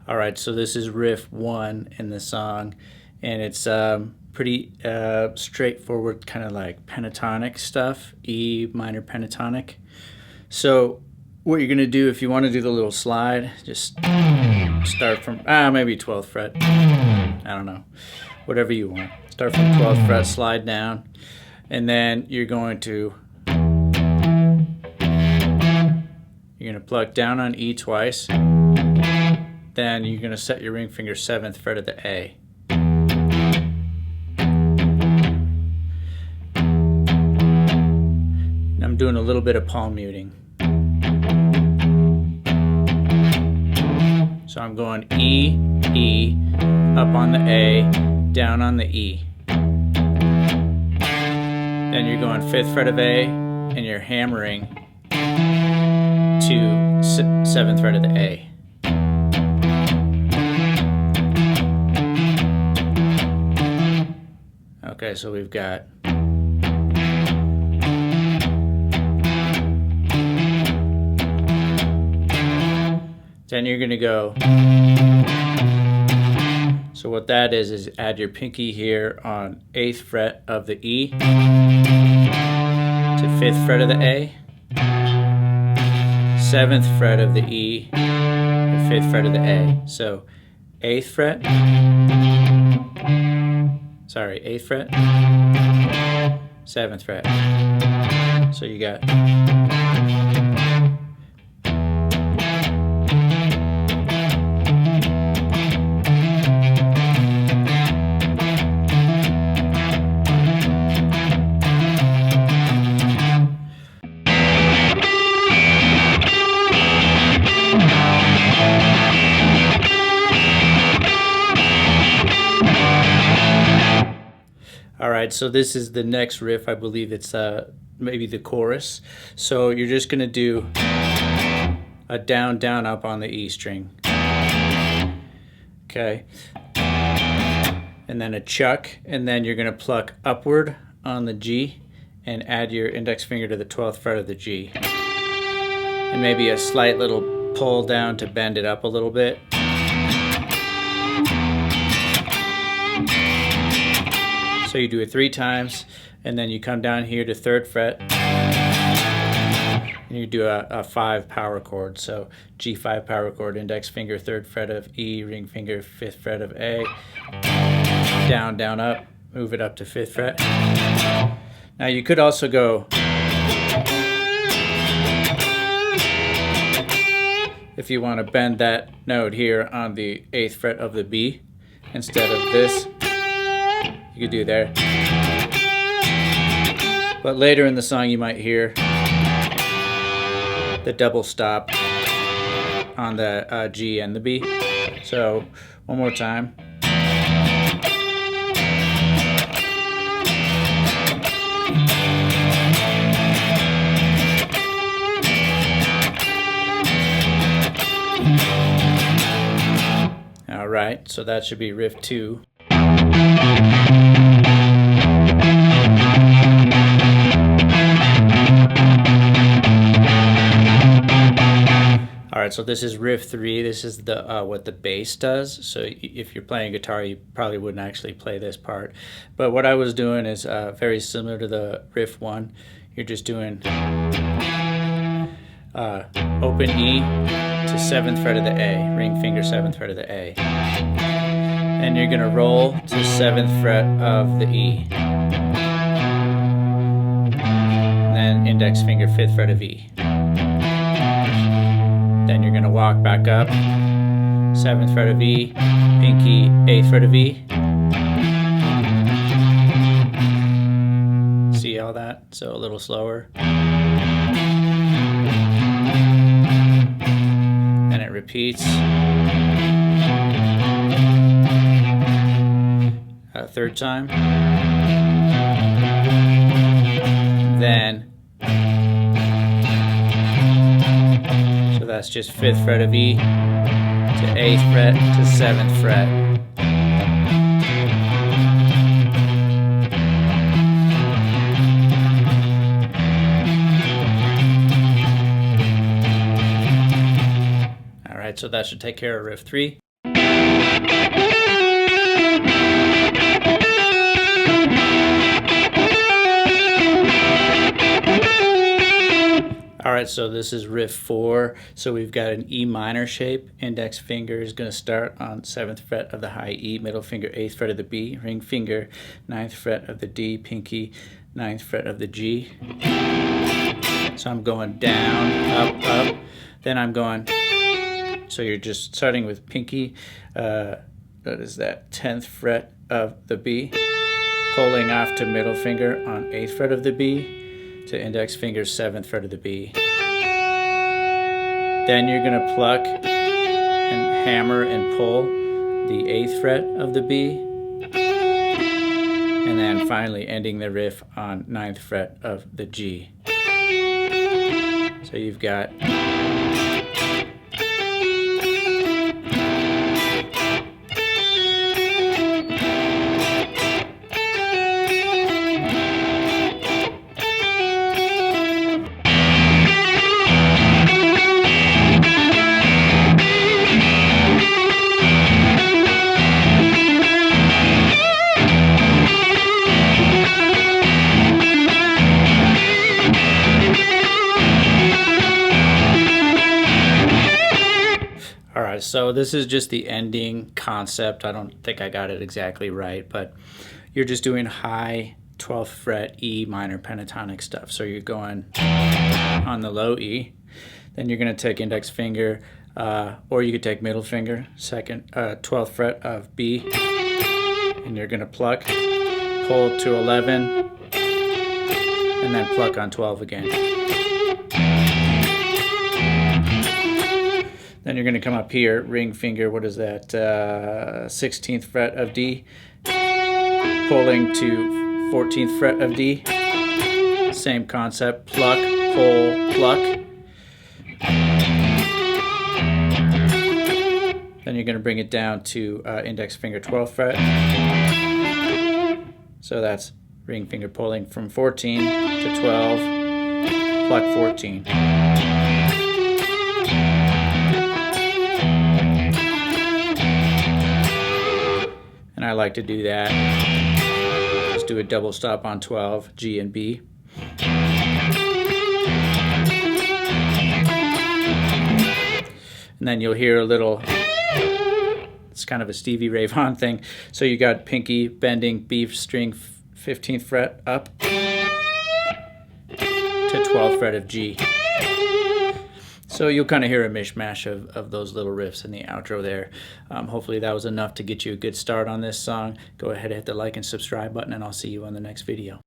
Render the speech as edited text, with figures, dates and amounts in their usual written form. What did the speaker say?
Alright, so this is Riff 1 in the song, and it's pretty straightforward, kind of like pentatonic stuff, E minor pentatonic. So what you're going to do, if you want to do the little slide, just start from maybe 12th fret, I don't know, whatever you want. Start from 12th fret, slide down, and then you're going to pluck down on E twice. Then you're going to set your ring finger 7th fret of the A. I'm doing a little bit of palm muting. So I'm going E, E, up on the A, down on the E. Then you're going 5th fret of A, and you're hammering to 7th fret of the A. Okay, so we've got then you're going to go, so what that is add your pinky here on 8th fret of the E to 5th fret of the A, 7th fret of the E to 5th fret of the A. So 8th fret, 8th fret, 7th fret. So you got Alright, so this is the next riff. I believe it's maybe the chorus. So you're just going to do a down, down, up on the E string. Okay. And then a chuck, and then you're going to pluck upward on the G and add your index finger to the 12th fret of the G. And maybe a slight little pull down to bend it up a little bit. So you do it 3 times, and then you come down here to 3rd fret, and you do a 5 power chord. So G5 power chord, index finger 3rd fret of E, ring finger 5th fret of A, down, down, up, move it up to 5th fret. Now you could also go, if you want to bend that note here on the 8th fret of the B instead of this, you could do there. But later in the song you might hear the double stop on the G and the B. So one more time. All right, so that should be riff 2. Alright, so this is riff 3. This is the what the bass does. So if you're playing guitar, you probably wouldn't actually play this part. But what I was doing is very similar to the riff 1. You're just doing open E to 7th fret of the A, ring finger 7th fret of the A. And you're going to roll to 7th fret of the E. And then index finger 5th fret of E. Then you're going to walk back up, 7th fret of E, pinky 8th fret of E. See all that? So a little slower. Then it repeats. A 3rd time. Then that's just 5th fret of E to 8th fret to 7th fret. right, so that should take care of riff 3. Alright, so this is riff 4. So we've got an E minor shape. Index finger is going to start on 7th fret of the high E, middle finger 8th fret of the B, ring finger 9th fret of the D, pinky 9th fret of the G. So I'm going down, up, up, then I'm going, so you're just starting with pinky, what is that, 10th fret of the B, pulling off to middle finger on 8th fret of the B, to index finger 7th fret of the B. Then you're going to pluck and hammer and pull the 8th fret of the B, and then finally ending the riff on 9th fret of the G. So you've got so this is just the ending concept. I don't think I got it exactly right, but you're just doing high 12th fret E minor pentatonic stuff. So you're going on the low E, then you're going to take index finger, or you could take middle finger, 12th fret of B, and you're going to pluck, pull to 11, and then pluck on 12 again. Then you're going to come up here, ring finger, what is that, 16th fret of D, pulling to 14th fret of D, same concept, pluck, pull, pluck. Then you're going to bring it down to index finger 12th fret, so that's ring finger pulling from 14 to 12, pluck 14. I like to do that. Just do a double stop on 12, G and B. And then you'll hear a little, it's kind of a Stevie Ray Vaughan thing. So you got pinky bending B string 15th fret up to 12th fret of G. So you'll kind of hear a mishmash of those little riffs in the outro there. Hopefully that was enough to get you a good start on this song. Go ahead and hit the like and subscribe button, and I'll see you on the next video.